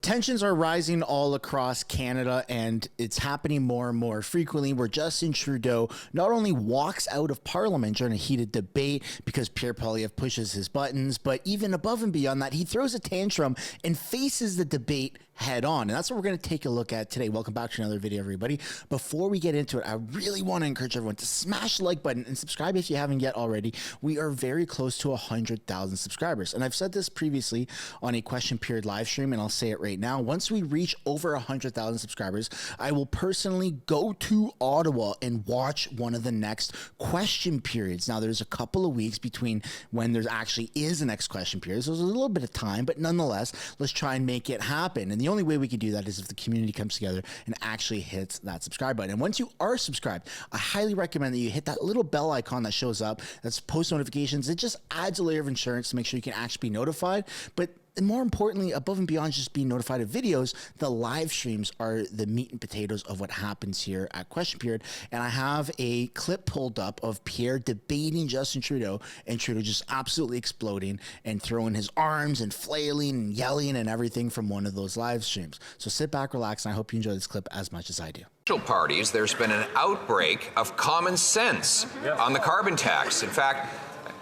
Tensions are rising all across Canada, and it's happening more and more frequently, where Justin Trudeau not only walks out of Parliament during a heated debate because Pierre pushes his buttons, but even above and beyond that, he throws a tantrum and faces the debate head on. And that's what we're going to take a look at today. Welcome back to another video, everybody. Before we get into it, I really want to encourage everyone to smash the like button and subscribe if you haven't yet already. We are very close to 100,000 subscribers. And I've said this previously on a question period live stream, and I'll say it right now. Once we reach over 100,000 subscribers, I will personally go to Ottawa and watch one of the next question periods. Now, there's a couple of weeks between when there actually is a next question period. So there's a little bit of time, but nonetheless, let's try and make it happen. And the only way we can do that is if the community comes together and actually hits that subscribe button. And once you are subscribed, I highly recommend that you hit that little bell icon that shows up. That's post notifications. It just adds a layer of insurance to make sure you can actually be notified. But more importantly, above and beyond just being notified of videos, the live streams are the meat and potatoes of what happens here at Question Period. And I have a clip pulled up of Pierre debating Justin Trudeau, and Trudeau just absolutely exploding and throwing his arms and flailing and yelling and everything from one of those live streams. So sit back, relax, and I hope you enjoy this clip as much as I do. Parties, there's been an outbreak of common sense on the carbon tax. In fact,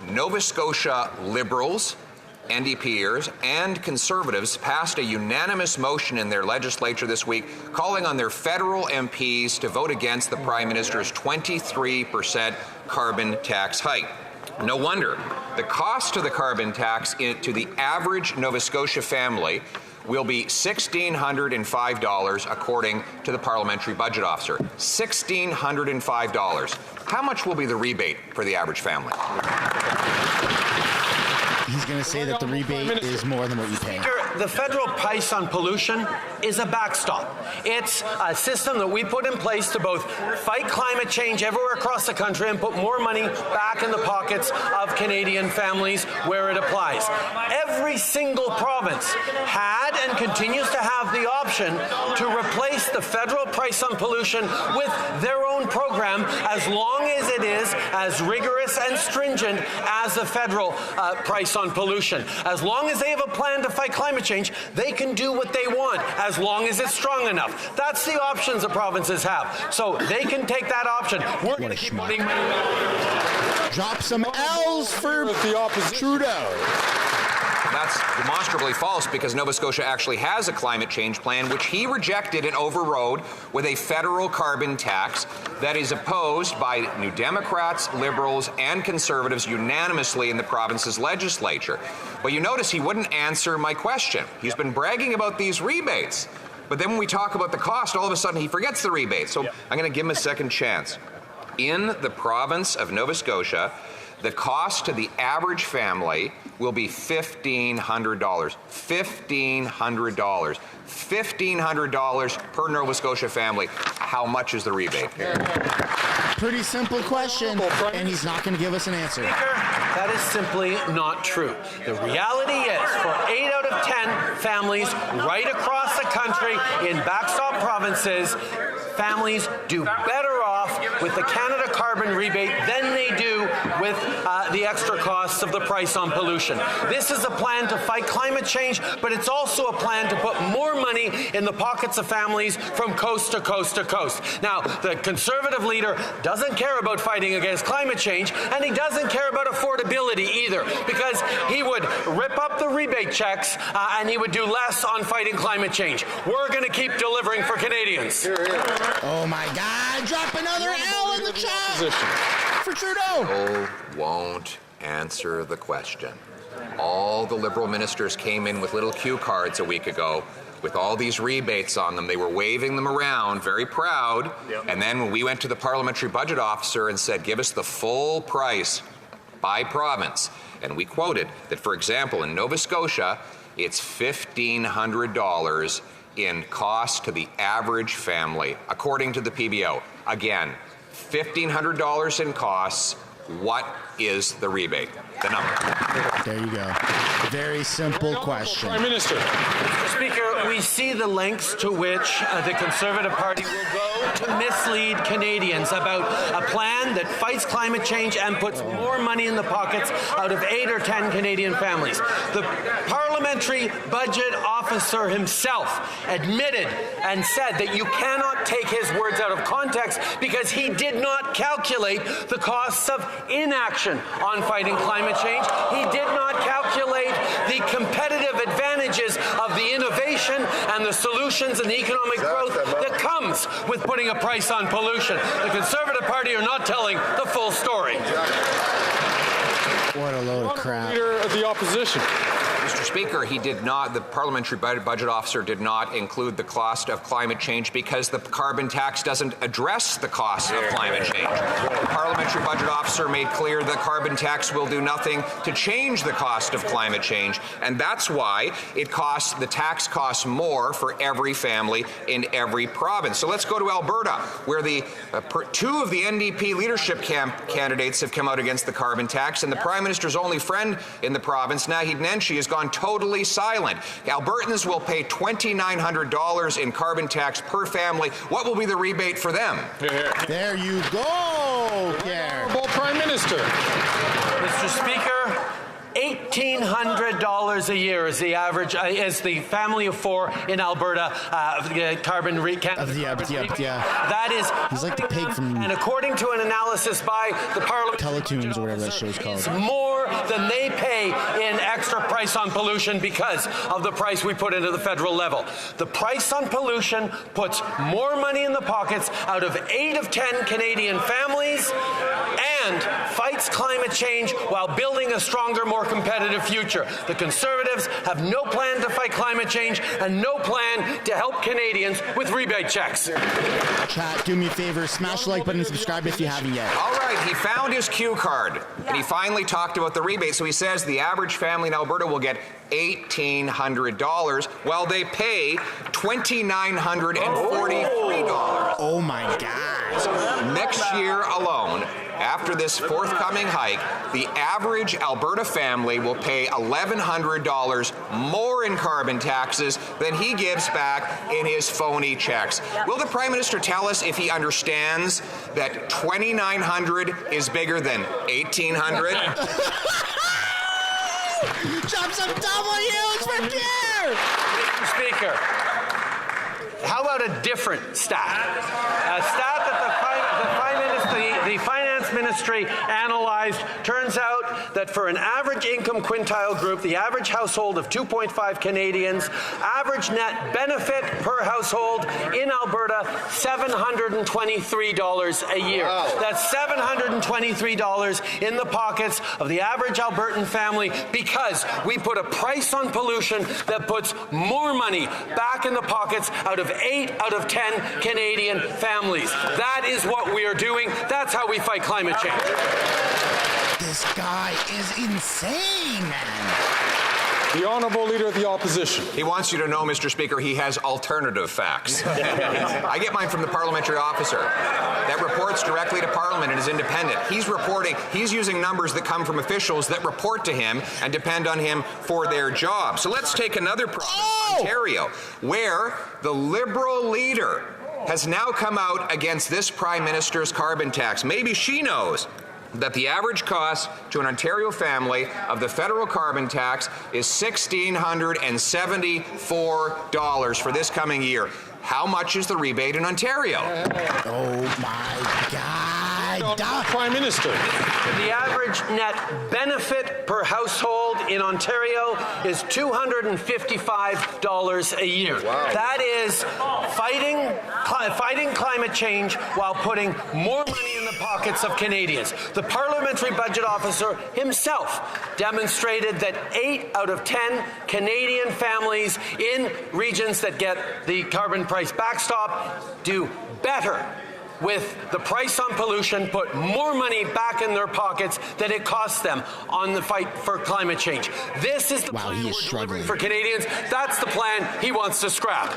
Nova Scotia Liberals, NDPers and Conservatives passed a unanimous motion in their legislature this week calling on their federal MPs to vote against the Prime Minister's 23% carbon tax hike. No wonder. The cost to the carbon tax to the average Nova Scotia family will be $1,605 according to the parliamentary budget officer. $1,605. How much will be the rebate for the average family? He's going to say that the rebate is more than what you pay. The federal price on pollution is a backstop. It's a system that we put in place to both fight climate change everywhere across the country and put more money back in the pockets of Canadian families where it applies. Every single province had and continues to have the option to replace the federal price on pollution with their own program, as long as it is as rigorous and stringent as the federal price on pollution. As long as they have a plan to fight climate change, they can do what they want, as long as it's strong enough. That's the options the provinces have. So they can take that option. We're going to keep putting money. Drop some L's for the opposition. Trudeau. That's demonstrably false, because Nova Scotia actually has a climate change plan, which he rejected and overrode with a federal carbon tax that is opposed by New Democrats, Liberals, and Conservatives unanimously in the province's legislature. But you notice he wouldn't answer my question. He's been bragging about these rebates, but then when we talk about the cost, all of a sudden he forgets the rebate. So I'm going to give him a second chance. In the province of Nova Scotia, the cost to the average family will be $1,500. $1,500. $1,500 per Nova Scotia family. How much is the rebate? Pretty simple question, and he's not going to give us an answer. Speaker, that is simply not true. The reality is, for 8 out of 10 families right across the country in backstop provinces, families do better off with the Canada carbon rebate than they do with the extra costs of the price on pollution. This is a plan to fight climate change, but it's also a plan to put more money in the pockets of families from coast to coast to coast. Now, the Conservative leader doesn't care about fighting against climate change, and he doesn't care about affordability either, because he would rip up the rebate checks and he would do less on fighting climate change. We're going to keep delivering for Canadians. Oh my God, drop another L in the chat for Trudeau. Won't answer the question. All the Liberal ministers came in with little cue cards a week ago with all these rebates on them. They were waving them around, very proud. And then when we went to the parliamentary budget officer and said, give us the full price by province, and we quoted that, for example, in Nova Scotia, it's $1,500 in cost to the average family, according to the PBO. Again, $1,500 in costs. What is the rebate? The number. There you go. Very simple question. Prime Minister. Mr. Speaker, we see the lengths to which the Conservative Party will go to mislead Canadians about a plan that fights climate change and puts more money in the pockets out of 8 or 10 Canadian families. The parliamentary budget office officer himself admitted and said that you cannot take his words out of context because he did not calculate the costs of inaction on fighting climate change. He did not calculate the competitive advantages of the innovation and the solutions and the economic growth that comes with putting a price on pollution. The Conservative Party are not telling the full story. What a load of crap. Leader of the opposition. Mr. Speaker, he did not, the parliamentary budget officer did not include the cost of climate change because the carbon tax doesn't address the cost of climate change. The parliamentary budget officer made clear the carbon tax will do nothing to change the cost of climate change, and that's why the tax costs more for every family in every province. So let's go to Alberta, where two of the NDP leadership candidates have come out against the carbon tax, and the Prime Minister's only friend in the province, Naheed Nenshi, has gone totally silent. Albertans will pay $2,900 in carbon tax per family. What will be the rebate for them? There you go, Pierre. Honorable Prime Minister. Mr. Speaker, $1,800 a year is the average, is the family of four in Alberta carbon recant. That is, he's like the pig from, and according to an analysis by the Parliament, Teletoons or whatever that show's called, it's more than they pay in extra price on pollution because of the price we put into the federal level. The price on pollution puts more money in the pockets out of 8 of 10 Canadian families and fights climate change while building a stronger, more competitive future. The Conservatives have no plan to fight climate change and no plan to help Canadians with rebate checks. Chat, do me a favor, smash the like button and subscribe if you haven't yet. All right, he found his cue card, and he finally talked about the rebate. So he says the average family in Alberta will get $1,800 while they pay $2,943. Oh my God. Next year alone, after this forthcoming hike, the average Alberta family will pay $1,100 more in carbon taxes than he gives back in his phony checks. Will the Prime Minister tell us if he understands that $2,900 is bigger than $1,800? Drop some W's for Pierre! Mr. Speaker, how about a different stat? A stat that the Finance Ministry analyzed. Turns out that for an average income quintile group, the average household of 2.5 Canadians, average net benefit per household in Alberta, $723 a year. Wow. That's $723 in the pockets of the average Albertan family because we put a price on pollution that puts more money back in the pockets out of 8 out of 10 Canadian families. That is what we are doing. That's how we fight climate change. This guy is insane, man. The Honourable Leader of the Opposition. He wants you to know, Mr. Speaker, he has alternative facts. I get mine from the parliamentary officer that reports directly to Parliament and is independent. He's using numbers that come from officials that report to him and depend on him for their job. So let's take another province, Ontario, where the Liberal leader has now come out against this Prime Minister's carbon tax. Maybe she knows that the average cost to an Ontario family of the federal carbon tax is $1,674 for this coming year. How much is the rebate in Ontario? Oh my God. Prime Minister. The average net benefit per household in Ontario is $255 a year. Wow. That is fighting climate change while putting more money in the pockets of Canadians. The parliamentary budget officer himself demonstrated that 8 out of 10 Canadian families in regions that get the carbon price backstop do better with the price on pollution, put more money back in their pockets than it costs them on the fight for climate change. This is the plan we're delivering for Canadians. That's the plan he wants to scrap.